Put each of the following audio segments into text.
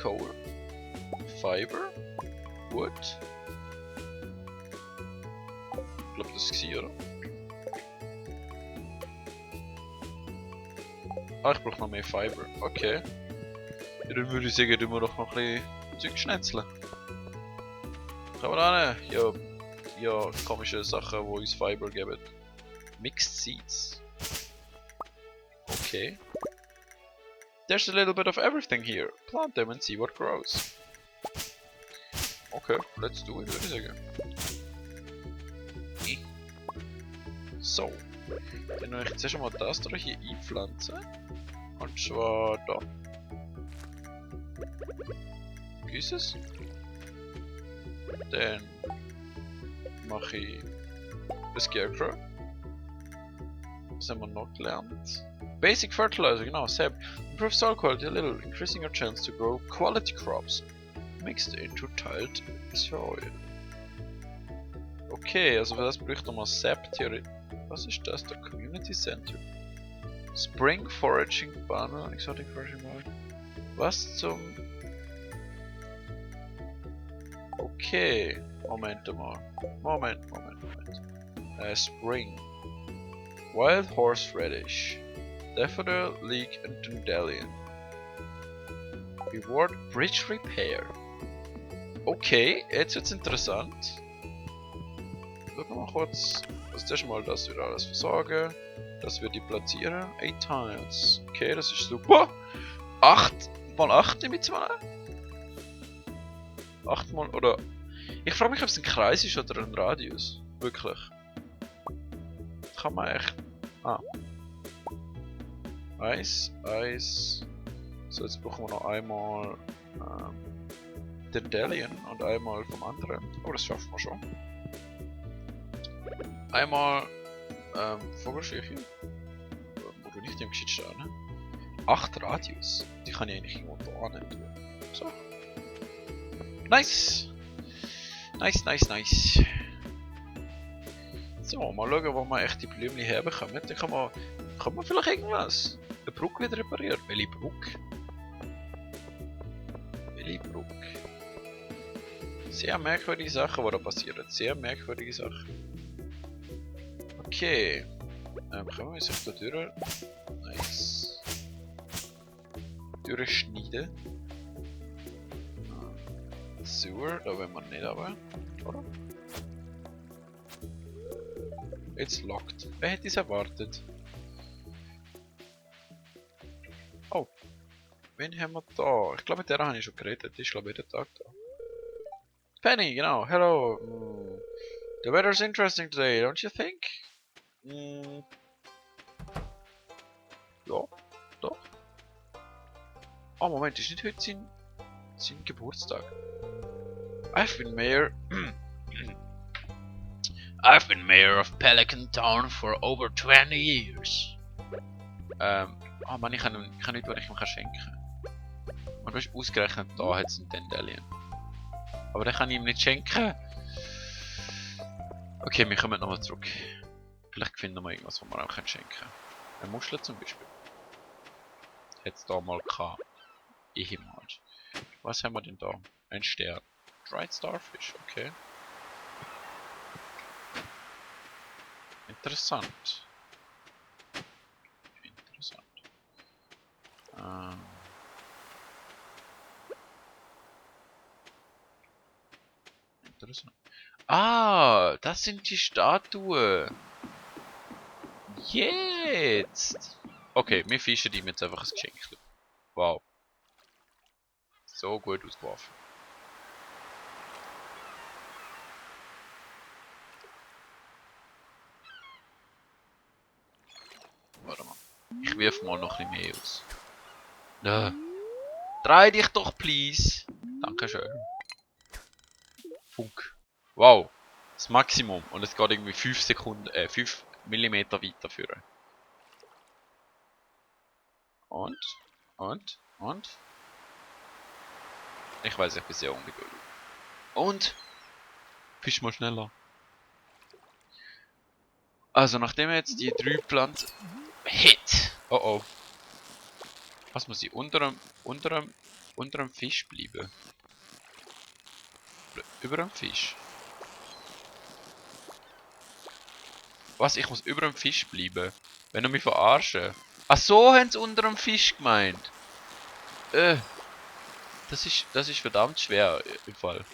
Coal, Fiber, Wood. Ich glaube, das war, oder? Ah, ich brauche noch mehr Fiber. Okay. Ja, dann würde ich sagen, tun wir doch noch ein bisschen Zeug schnetzeln. Kann man auch nicht? Ja, ja, komische Sachen, die uns Fiber geben. Mixed Seeds. Okay. There's a little bit of everything here. Plant them and see what grows. Okay, let's do it, würde ich sagen. So. Dann will ich zuerst mal das hier einpflanzen. Und zwar da. Güsses. Dann mache ich das Scarecrow. Was haben wir noch gelernt? Basic Fertilizer, genau, SAP. Improve soil quality a little, increasing your chance to grow quality crops. Mixed into tiled soil. Okay, also für das bräuchte man SAP theoretisch. Was ist das? Der Community Center. Spring Foraging Banner, Exotic Foraging Banner. Was zum... Okay, Moment mal. Moment. Spring. Wild Horseradish. Daffodil, Leek and Dandelion. Reward Bridge Repair. Okay, jetzt wird's interessant. Schauen wir mal kurz. Also zuerst mal das wir alles versorgen. Das wir die platzieren. 8 Tiles. Okay, das ist super. 8 mal 8 nehme ich mal an. 8 mal oder... Ich frage mich, ob es ein Kreis ist oder ein Radius. Wirklich. Kann man echt... Ah. Eis. So, jetzt brauchen wir noch einmal Dandelion und einmal vom anderen. Oh, das schaffen wir schon. Einmal Vogelscheuche. Wo du nicht im Geschichte stehen, ne? 8 Radius. Die kann ich eigentlich irgendwo da nicht tun. So. Nice! Nice. So, mal schauen, wo wir echt die Blümchen herbekommen. Dann kann man vielleicht irgendwas. Eine Brücke wieder reparieren. Welche Brücke? Sehr merkwürdige Sachen, die da passieren. Sehr merkwürdige Sachen. Okay. Können wir sich da durch... Nice. Durchschneiden. Sewer, da wollen wir nicht aber. Oder? Jetzt locked. Wer hätte es erwartet? Oh. Wen haben wir da? Ich glaube, mit der habe ich schon geredet. Die ist, glaube ich, jeden Tag da. Penny, genau. Hello. The weather's interesting today, don't you think? Ja, doch. Oh, Moment, ist nicht heute sein Geburtstag? I've been mayor of Pelican Town for over 20 years. Oh Mann, ich kann nicht, was ich ihm schenken kann. Und du hast ausgerechnet, da hat es einen Dandelion. Aber den kann ich ihm nicht schenken. Okay, wir kommen nochmal zurück. Vielleicht finden wir irgendwas, was wir auch schenken können. Eine Muschel zum Beispiel. Hätte es da mal gehabt. Ehemals. Was haben wir denn da? Ein Stern. Dried Starfish, okay. Interessant. Interessant. Ah, das sind die Statuen. Jetzt. Okay, wir fischen ihm jetzt einfach ein Geschenk. Wow. So gut ausgeworfen. Warte mal. Ich wirf mal noch ein bisschen mehr aus. Dreh dich doch, please. Dankeschön. Funk. Wow. Das Maximum. Und es geht irgendwie 5 Sekunden, 5 Millimeter weiter führen. Und? Ich weiß, ich bin sehr ungeduldig. Und? Fisch mal schneller. Also, nachdem wir jetzt die 3 Pflanzen... Hit! Oh oh. Was muss ich? Unter dem Fisch bleiben? Oder über dem Fisch? Was? Ich muss über dem Fisch bleiben? Wenn du mich verarschen? Ach so, haben sie unter dem Fisch gemeint. Das ist verdammt schwer im Fall.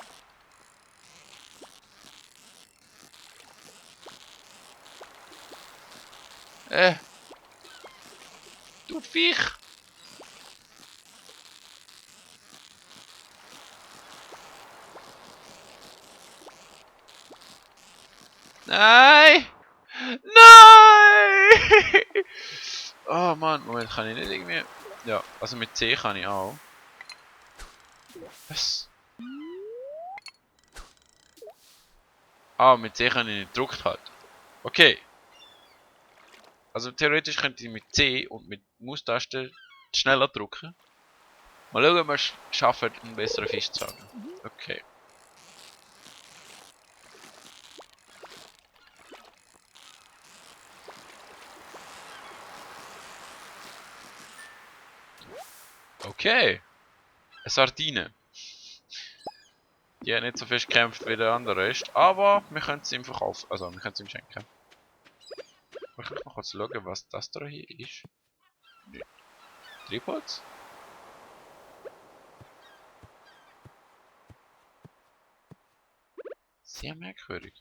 Du Viech! Nein! Nein! Oh Mann, Moment, kann ich nicht irgendwie... Ja, also mit C kann ich auch. Was? Ah, mit C kann ich nicht gedruckt halt. Okay. Also theoretisch könnte ich mit C und mit Maustaste schneller drucken. Mal schauen, ob wir es schaffen, einen besseren Fisch zu haben. Okay. Okay. Eine Sardine. Die hat nicht so fest gekämpft wie der andere Rest, aber wir können es ihm verkaufen. Also, wir können es ihm schenken. Wir können noch kurz schauen, was das da hier ist. Nee. Tripods? Sehr merkwürdig.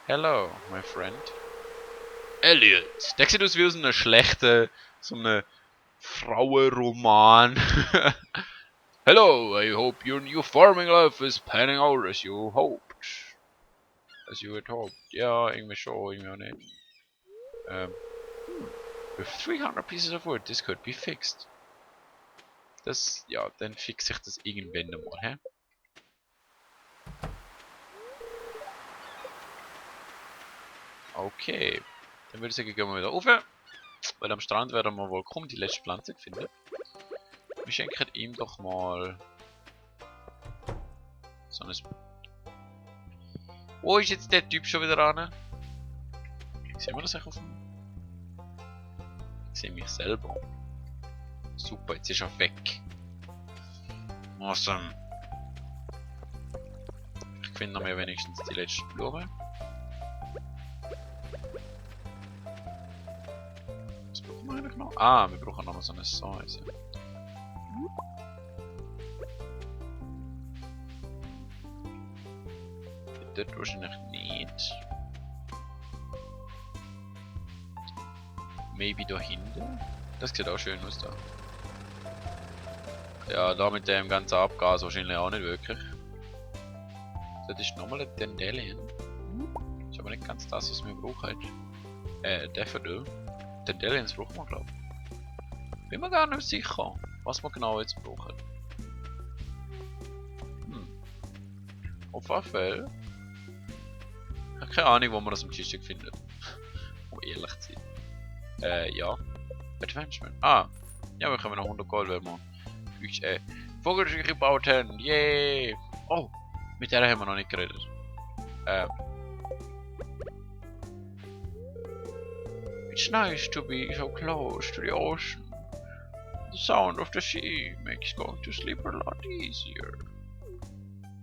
Hello, my friend. Elliot. Der sieht aus wie aus einem schlechten, so einem Frauenroman. Hello, I hope your new farming life is panning out as you hoped. As you had hoped. Ja, irgendwie schon, irgendwie auch nicht. With 300 pieces of wood, this could be fixed. Das, ja, dann fixe ich das irgendwann mal, hä? Okay. Dann würde ich sagen, gehen wir wieder rauf. Weil am Strand werden wir wohl kaum die letzte Pflanze finden. Wir schenken ihm doch mal... so ein... Wo ist jetzt der Typ schon wieder an? Sehen wir das eigentlich auf dem... Ich sehe mich selber. Super, jetzt ist er weg. Awesome. Ich finde mir wenigstens die letzte Blume. Was brauchen wir eigentlich noch? Ah, wir brauchen noch mal so eine Size. Dort wahrscheinlich nicht. Maybe da hinten? Das sieht auch schön aus da. Ja, da mit dem ganzen Abgas wahrscheinlich auch nicht wirklich. Das ist nochmal ein Dandelion. Ist aber nicht ganz das, was wir brauchen. Daffodil. Dandelions brauchen wir, glaube ich. Bin mir gar nicht sicher, was wir genau jetzt brauchen. Auf jeden Fall. Ich habe keine Ahnung, wo man das im Kiste findet. Um ehrlich zu sein. Ja. Advancement. Ah. Ja, wir können noch 100 Gold, wenn wir Vogelscheuche gebaut haben. Yay! Oh, mit der haben wir noch nicht geredet. It's nice to be so close to the ocean. The sound of the sea makes going to sleep a lot easier.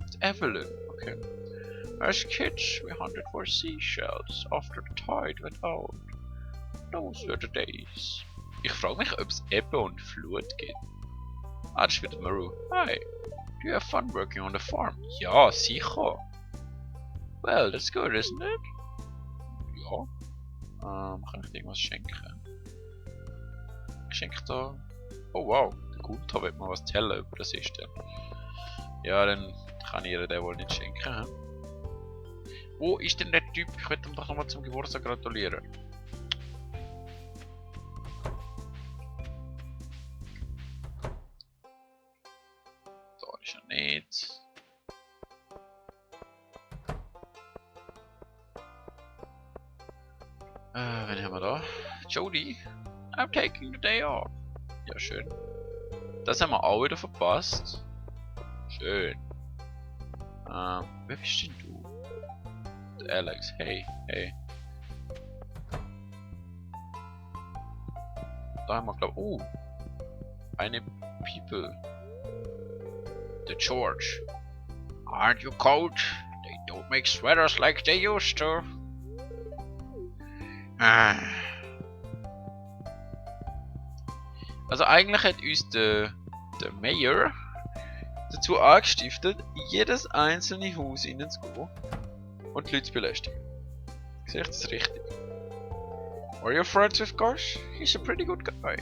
It's Evelyn. Okay. As kids, we hunted for seashells after the tide went out. Those were the days. Ich frage mich, ob es Ebbe und Flut gibt. Ah, das ist wieder Maru. Hi. Do you have fun working on the farm? Ja, sicher. Well, that's good, isn't it? Ja. Kann ich dir irgendwas schenken? Ich schenke da... Oh wow, der Gunther wird mir was erzählen über das ist dann. Ja, dann kann ich ihr den wohl nicht schenken. He? Wo ist denn der Typ? Ich möchte ihm doch nochmal zum Geburtstag gratulieren. Da ist er nicht. Wen haben wir da? Jody. I'm taking the day off. Ja, schön. Das haben wir auch wieder verpasst. Schön. Wer bist denn du? Der Alex. Hey, hey. Da haben wir, glaube ich. Oh! Eine People. The George. Aren't you cold? They don't make sweaters like they used to. Also eigentlich hat uns der Mayor dazu angestiftet, in jedes einzelne Haus hineinzugehen und die Leute zu belästigen. Sehe ich das richtig? Are you friends with Gosh? He's a pretty good guy.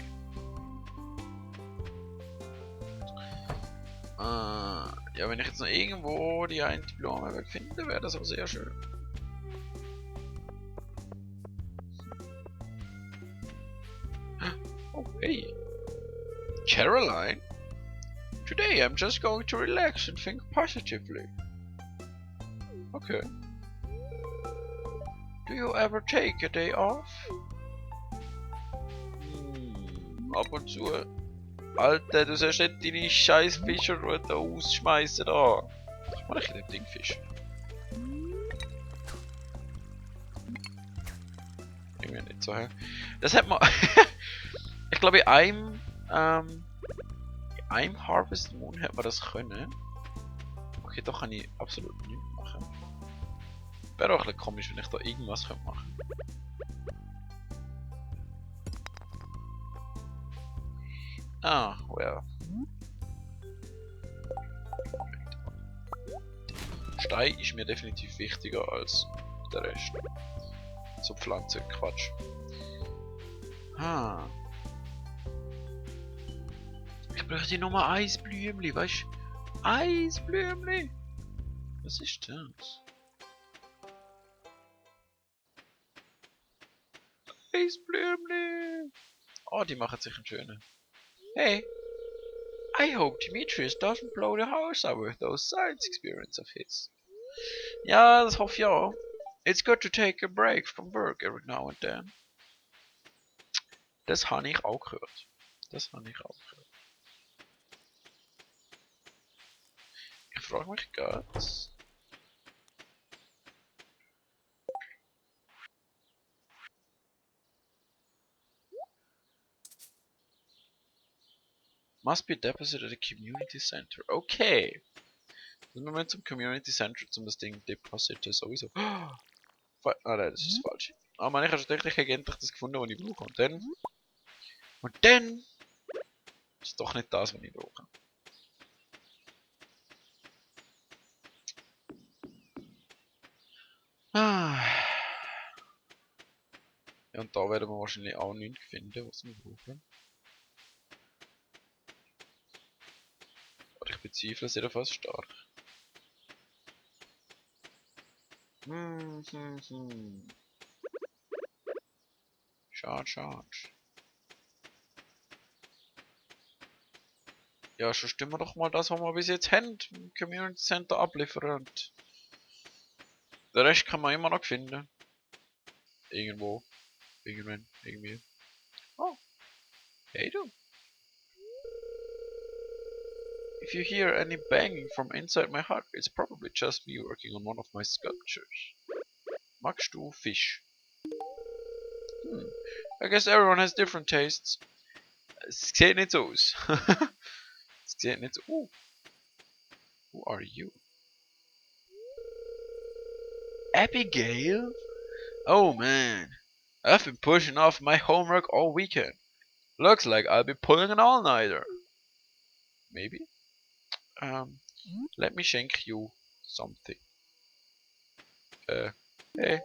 Ja, wenn ich jetzt noch irgendwo die eine Blume finde, wäre das auch sehr schön. Oh, hey. Caroline? Today I'm just going to relax and think positively. Okay. Do you ever take a day off? Ab und zu. Alter, du sollst nicht deine scheiß Fischerroute ausschmeißen da. Was mache ich in dem Ding Fisch? Irgendwie nicht so, hä? Das hat man. Ich glaube, in einem Harvest Moon hat man das können. Okay, da kann ich absolut nichts machen. Wäre auch ein bisschen komisch, wenn ich da irgendwas machen könnte. Ah, well. Stein ist mir definitiv wichtiger als der Rest. So Pflanzen, Quatsch. Ah. Ich bräuchte nochmal Eisblümli, weißt du? Eisblümli! Was ist das? Eisblümli! Oh, die machen sich einen schönen. Hey! I hope Demetrius doesn't blow the house out with those science experiments of his. Ja, das hoffe ich auch. It's good to take a break from work every now and then. Das habe ich auch gehört. Das habe ich auch gehört. Ich frage mich gerade. Must be deposited at a community center. Okay. Dann müssen wir zum Community Center, um das Ding depositen sowieso. Ah, nein, das ist falsch. Ah, man, ich habe tatsächlich endlich das gefunden, was ich brauche. Und dann ist doch nicht das, was ich brauche. Ah. Ja, und da werden wir wahrscheinlich auch nichts finden, was wir brauchen. Aber ich bezweifle es jedenfalls stark. Schade, schade. Ja, schon stimmen wir doch mal das, was wir bis jetzt haben, im Community Center abliefern und den Rest kann man immer noch finden. Irgendwo. Irgendwann. Irgendwie. Oh. Hey du. If you hear any banging from inside my hut, it's probably just me working on one of my sculptures. Magst du Fisch? I guess everyone has different tastes. Es sieht nicht so aus. Es sieht nicht so. Who are you? Abigail? Oh man. I've been pushing off my homework all weekend. Looks like I'll be pulling an all-nighter. Maybe? Let me shank you something. Hey.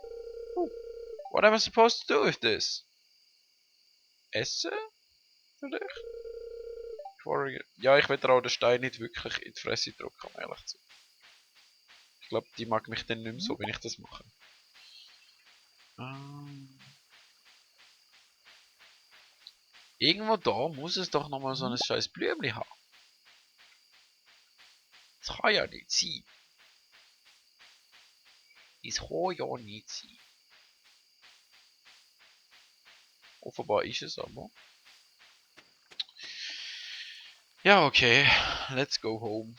What am I supposed to do with this? Essen? Vielleicht? Ja, ich will auch den Stein nicht wirklich in die Fresse drücken, um ehrlich zu sein. Ich glaube, die mag mich dann nicht mehr so, wenn ich das mache. Irgendwo da muss es doch nochmal so ein scheiß Blümli haben. Das kann ja nicht sein. Das kann ja nicht sein. Offenbar ist es aber. Ja, okay. Let's go home.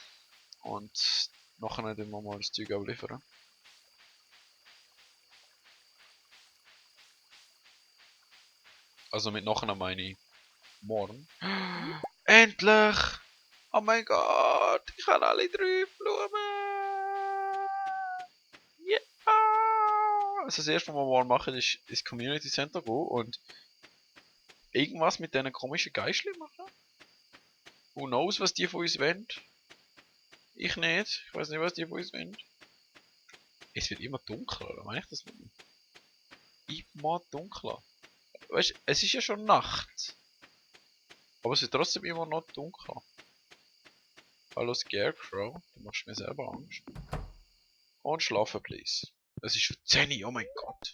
Und nachher dann wir mal das Zeug abliefern. Also mit nachher meine ich Morgen. Endlich! Oh mein Gott! Ich habe alle 3 Blumen! Ja! Also das erste, was wir morgen machen, ist ins Community Center gehen und irgendwas mit diesen komischen Geistchen machen. Who knows, was die von uns wollen? Ich nicht. Ich weiß nicht, was die von uns wollen. Es wird immer dunkler, oder meine ich das nicht? Immer dunkler. Weißt du, es ist ja schon Nacht. Aber es wird trotzdem immer noch dunkler. Hallo Scarecrow, du machst mir selber Angst. Und schlafen, please. Es ist schon 10 Uhr, oh mein Gott.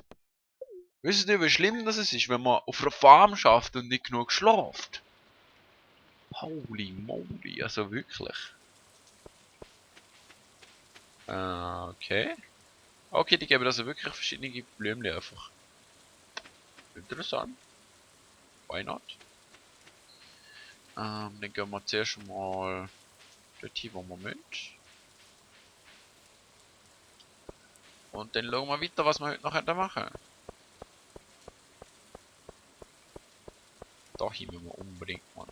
Wisst ihr, wie schlimm das ist, wenn man auf einer Farm schafft und nicht genug schlaft? Holy moly, also wirklich. Okay. Okay, die geben also wirklich verschiedene Blümchen einfach. Interessant. Why not? Dann gehen wir zuerst mal dorthin, wo wir müssen. Und dann schauen wir weiter, was wir heute noch machen. Da hin müssen wir unbedingt mal.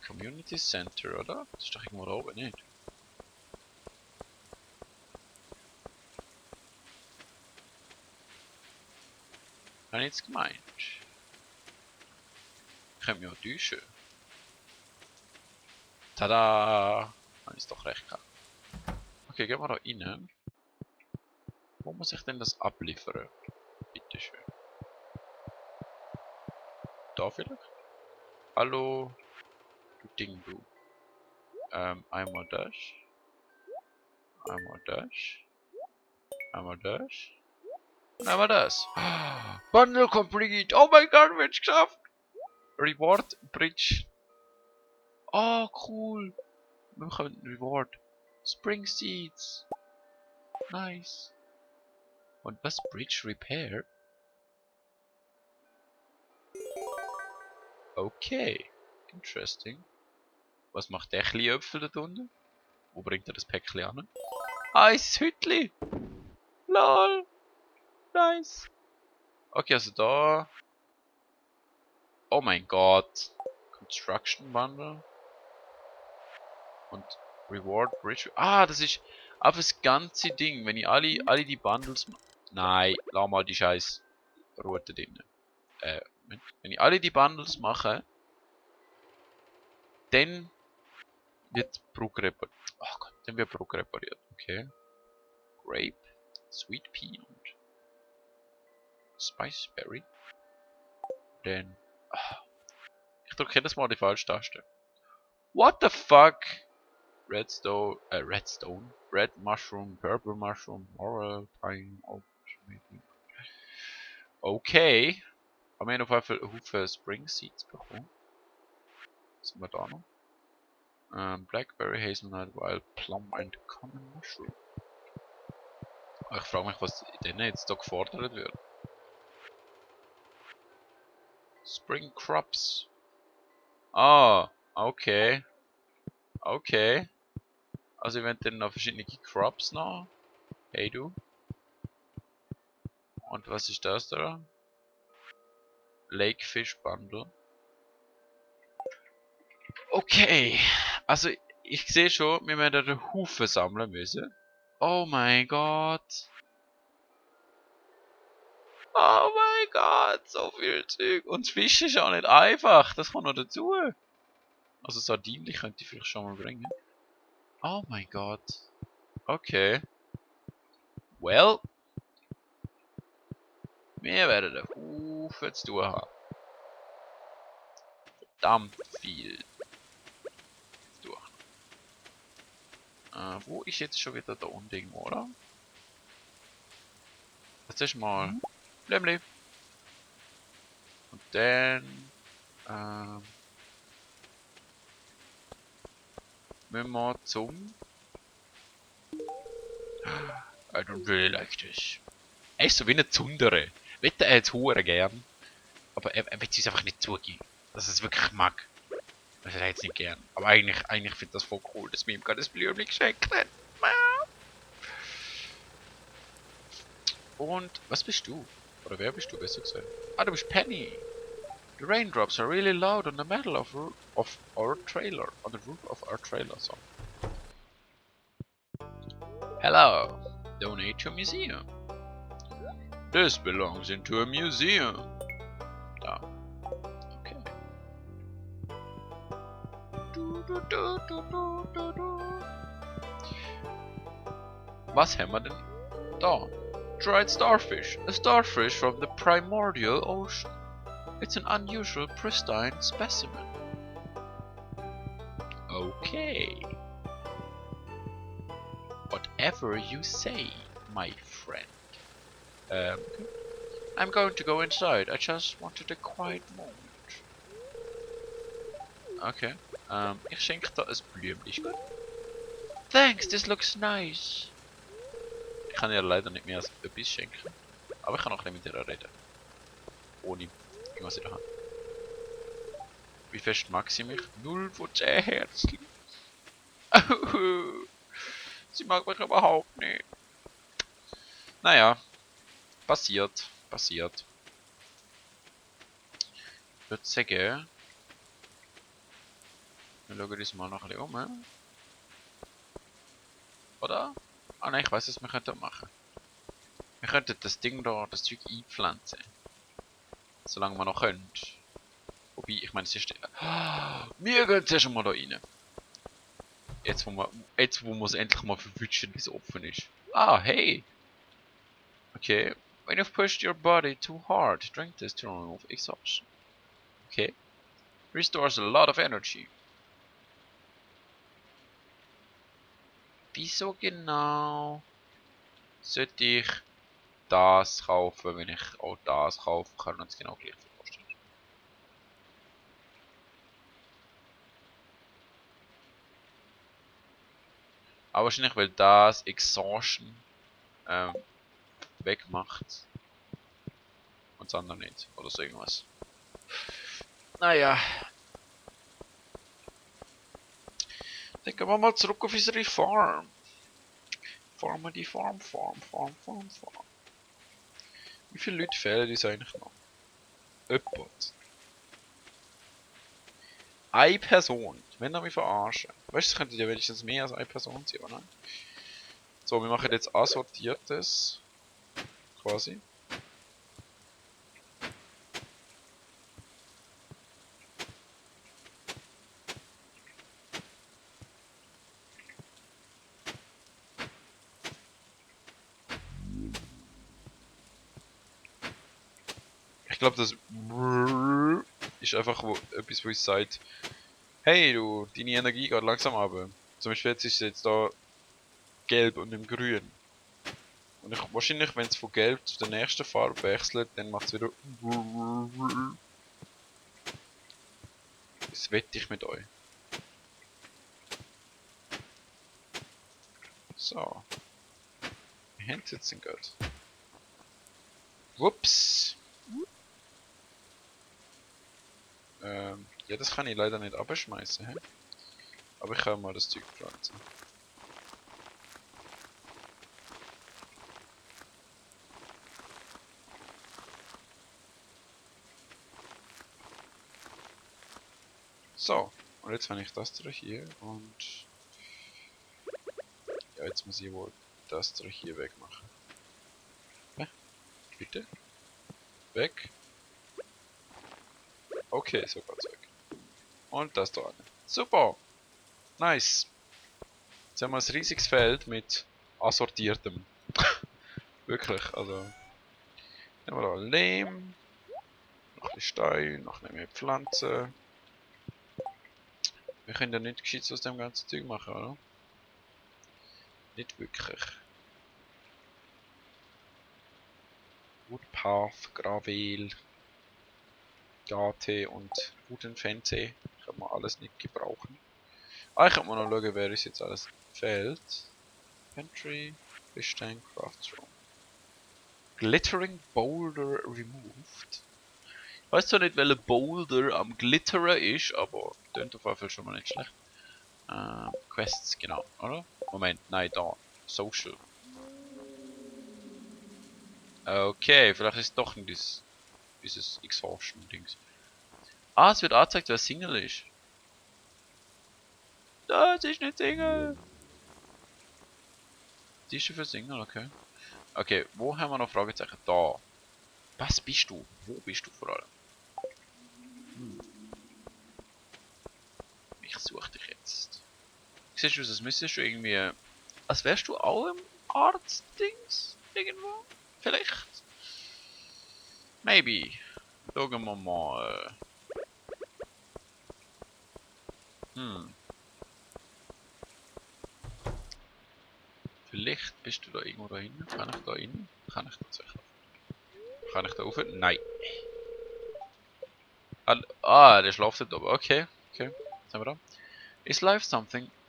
Community Center, oder? Das ist doch irgendwo da oben, nicht? Habe ich jetzt gemeint? Ich könnte mich auch täuschen. Tada! Habe ich doch recht gehabt. Okay, gehen wir da rein. Wo muss ich denn das abliefern? Bitteschön. Da vielleicht? Hallo? Du Ding, du. Einmal das. Einmal das. Einmal das. Und einmal das. Bundle complete! Oh mein Gott, wir haben es geschafft! Reward Bridge. Oh, cool! Wir bekommen Reward. Spring Seeds. Nice. Und was? Bridge Repair? Okay. Interesting. Was macht der kleine Äpfel da unten? Wo bringt er das Päckchen an? Ah, ist Hütli! LOL! Nice! Okay, also da... Oh mein Gott! Construction Bundle. Und Reward Bridge... Ah, das ist auf das ganze Ding. Wenn ich alle die Bundles... Nein, lass mal die scheiß Route drin. Moment. Wenn ich alle die Bundles mache, dann wird Brug repariert. Ach Gott, dann wird Brug repariert. Okay. Grape, Sweet Pea und Spiceberry. Dann... Ich drücke jedes Mal die falsche Taste. What the fuck? Redstone, Red Mushroom, Purple Mushroom, Moral, Pine, Okay. Haben wir auf jeden Fall Haufen Spring Seeds bekommen. Was haben wir da noch? Blackberry, Hazelnut, Wild Plum and Common Mushroom. Ich frage mich, was denn jetzt da gefordert wird. Spring Crops. Ah, okay. Okay. Also, wir dann noch verschiedene Crops noch. Hey du. Und was ist das da? Lakefish Bundle. Okay. Also, ich sehe schon, wir werden einen Haufen sammeln müssen. Oh mein Gott. Oh mein Gott, so viel Zeug. Und das Fischen ist auch nicht einfach. Das kommt noch dazu. Also Sardinen könnte ich vielleicht schon mal bringen. Oh mein Gott. Okay. Well. Wir werden einen Haufen zu tun haben. Verdammt viel zu tun. Wo ist jetzt schon wieder da unten, oder? Jetzt ist mal Blümli. Und dann müssen wir zum... I don't really like this. Er ist so wie eine Zundere. Wette er jetzt hure gern. Aber er will es einfach nicht zugeben, dass er es wirklich mag. Also er jetzt nicht gern. Aber eigentlich finde ich das voll cool, dass wir ihm gerade das Blümli geschenkt haben. Und was bist du? Oder wer bist du besser gesagt? Ah, du bist Penny. The raindrops are really loud on the metal of our trailer. On the roof of our trailer, so. Hello. Donate to a museum. This belongs into a museum. Oh. Okay. Was haben wir denn da? Dried starfish. A starfish from the primordial ocean. It's an unusual, pristine specimen. Okay. Whatever you say, my friend. I'm going to go inside. I just wanted a quiet moment. Okay. Ich schenke da ein Blümchen. Gut. Thanks, this looks nice. Ich kann ja leider nicht mehr als etwas schenken. Aber ich kann auch nicht mit ihr reden. Ohne irgendwas in der Hand. Wie fest mag sie mich? 0 von 10 Herzchen. Sie mag mich überhaupt nicht. Naja. Passiert. Passiert. Ich würde sagen... Wir schauen uns mal noch ein bisschen um. Oder? Ah nein, ich weiß, was wir könnten machen. Wir könnten das Ding da, das Zeug einpflanzen. Solange wir noch können. Wobei, ich meine, es ist... Wir gehen zuerst mal da rein. Jetzt wo wir es endlich mal verwünschen, wie es offen ist. Ah, hey! Okay. When you've pushed your body too hard, drink this to remove exhaustion. Okay. Restores a lot of energy. Wieso genau sollte ich das kaufen, wenn ich auch das kaufen kann und es genau gleich kostet? Aber wahrscheinlich, weil das Exhaustion wegmacht und das andere nicht. Oder so irgendwas. Naja. Dann gehen wir mal zurück auf unsere Farm. Farm. Wie viele Leute fehlen uns eigentlich noch? Jemand. Eine Person. Wenn ihr mich verarschen. Weißt du, es könnte ja wenigstens mehr als eine Person sein, oder? So, wir machen jetzt assortiertes. Quasi. Ich glaube, das ist einfach etwas, wo uns sagt, hey du, deine Energie geht langsam runter. Zum Beispiel jetzt ist es jetzt da gelb und im grün. Und wahrscheinlich, wenn es von gelb zu der nächsten Farbe wechselt, dann macht es wieder. Das wette ich mit euch. So. Wir haben es jetzt denn gut. Whoops. Ja, das kann ich leider nicht abschmeißen. Aber ich kann mal das Zeug pflanzen. So, und jetzt habe ich das hier und ja, jetzt muss ich wohl das hier wegmachen. Hä? Bitte? Weg? Okay, so geht's weg. Und das da an. Super! Nice! Jetzt haben wir ein riesiges Feld mit assortiertem. Wirklich, also. Nehmen wir da Lehm, noch ein bisschen Stein, noch ein mehr Pflanzen. Wir können ja nicht gescheit aus dem ganzen Zeug machen, oder? Nicht wirklich. Woodpath, Gravel, GT und Wooden Fancy kann man alles nicht gebrauchen. Ah, ich kann mal noch schauen, wer ist jetzt alles fehlt. Pantry, Fish Tank, Craft Room. Glittering Boulder removed. Ich weiß zwar nicht, welcher Boulder am Glitteren ist, aber klingt auf jeden Fall schon mal nicht schlecht. Quests, genau, oder? Moment, nein, da. Social. Okay, vielleicht ist es doch nicht dieses Exhaustion-Dings. Ah, es wird angezeigt, wer Single ist. Das ist nicht Single. Die ist schon für Single, okay. Okay, wo haben wir noch Fragezeichen? Da. Was bist du? Wo bist du vor allem? Ich suche dich jetzt. Siehst du, das müsstest du irgendwie... Als wärst du auch im Arzt-Dings? Irgendwo? Vielleicht? Maybe. Schauen wir mal. Vielleicht bist du da irgendwo da hinten. Kann ich da rein? Kann ich tatsächlich. Kann ich da rauf? Nein. Ah, der schläft dort oben. Okay. Okay. Was haben wir da? Is life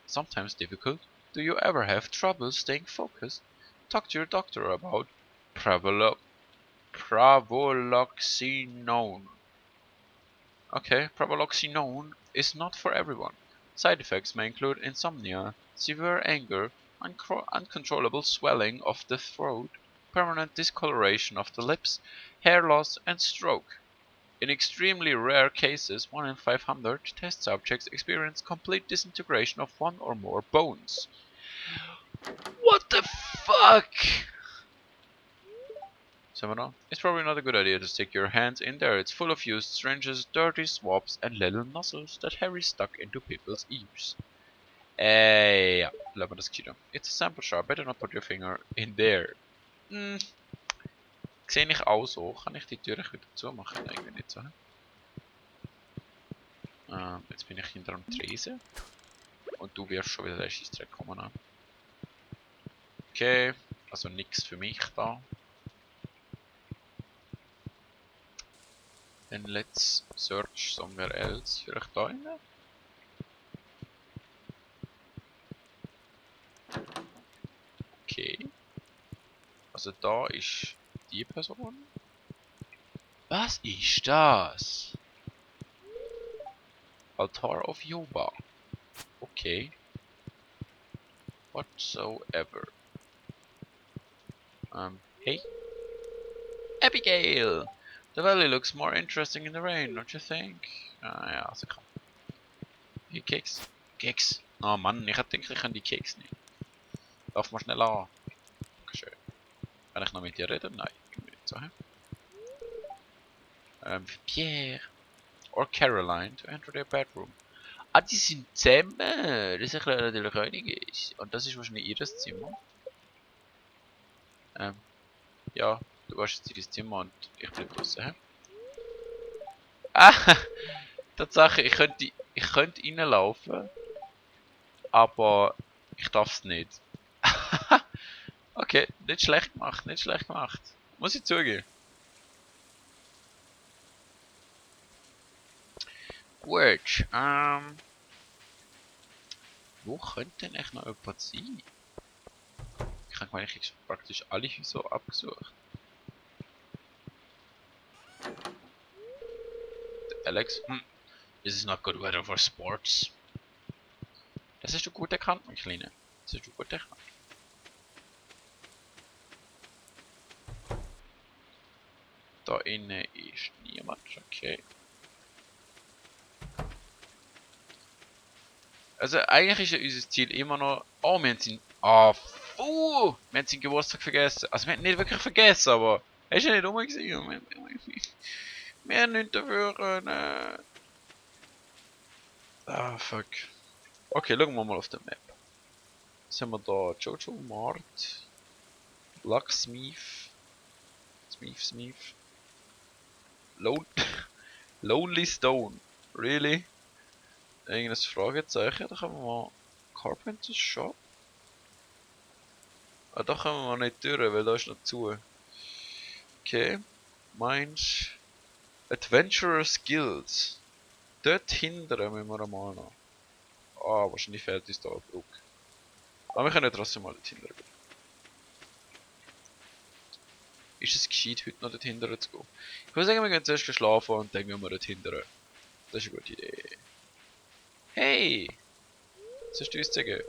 sometimes difficult? Do you ever have trouble staying focused? Talk to your doctor about Pravoloxinone. Okay, Pravoloxinone is not for everyone. Side effects may include insomnia, severe anger, uncontrollable swelling of the throat, permanent discoloration of the lips, hair loss, and stroke. In extremely rare cases, 1 in 500 test subjects experience complete disintegration of one or more bones. What the fuck? Seminar, it's probably not a good idea to stick your hands in there. It's full of used syringes, dirty swabs, and little nozzles that Harry stuck into people's ears. Ja, lassen wir das Kino. It's a sample jar. Better not put your finger in there. Sehe ich auch so. Kann ich die Tür wieder zumachen? Irgendwie nicht so. Jetzt bin ich hinter dem Tresen. Und du wirst schon wieder den Scheissdreck kommen. Okay, also nichts für mich da. Then let's search somewhere else. Vielleicht da rein? Okay. Also da ist die Person. Was ist das? Altar of Yoba. Okay. Whatsoever. Hey. Abigail! The valley looks more interesting in the rain, don't you think? Ja, sicher. Hier, Keks. Keks. Oh Mann, ich hab gedacht, ich kann die Keks nicht. Lauf mal schnell an. Schön. Kann ich noch mit dir reden? Nein. Nicht so, Pierre. Or Caroline to enter their bedroom. Ah, die sind zusammen. Das erklärt natürlich einiges. Und das ist wahrscheinlich ihres Zimmer. Ja, du gehst jetzt in dein Zimmer und ich bleib draussen, hä? Ah, Tatsache, ich könnte reinlaufen, aber ich darf's nicht. Okay, nicht schlecht gemacht, nicht schlecht gemacht. Muss ich zugeben. Gut, wo könnte denn echt noch jemand sein? Ich habe eigentlich praktisch alle Häuser abgesucht. Alex, this is not good weather for sports. Das hast du gut erkannt, mein Kleiner. Das hast du gut erkannt. Da innen ist niemand, okay. Also eigentlich ist ja unser Ziel immer noch... Oh, wir haben seinen... wir haben seinen Geburtstag vergessen. Also wir haben nicht wirklich vergessen, aber... Er ist ja nicht rum gewesen. Wir haben nichts dafür können. Ah, fuck. Okay, schauen wir mal auf der Map. Was haben wir da? Jojo, Mart, Locksmith, Smith, Lonely Stone. Really? Irgendein Fragezeichen? Da können wir mal Carpenter's Shop. Ah, da können wir mal nicht durch, weil da ist noch zu. Okay. Mines. Adventurers Guild. Dort hindern müssen wir mal noch. Ah, wahrscheinlich fehlt uns da eine Brücke. Aber wir können trotzdem mal dort hindern. Ist es gescheit, heute noch dort hindern zu gehen? Ich würde sagen, wir gehen zuerst schlafen und dann gehen wir dort hindern. Das ist eine gute Idee. Hey! Was hast du uns zu sagen?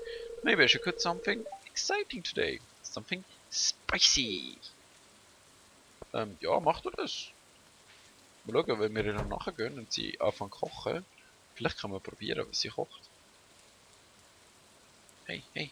Maybe I should cook something exciting today. Something spicy. Ja, mach du das. Mal schauen, wenn wir ihr noch nachgehen und sie anfangen zu kochen. Vielleicht kann man probieren, was sie kocht. Hey, hey,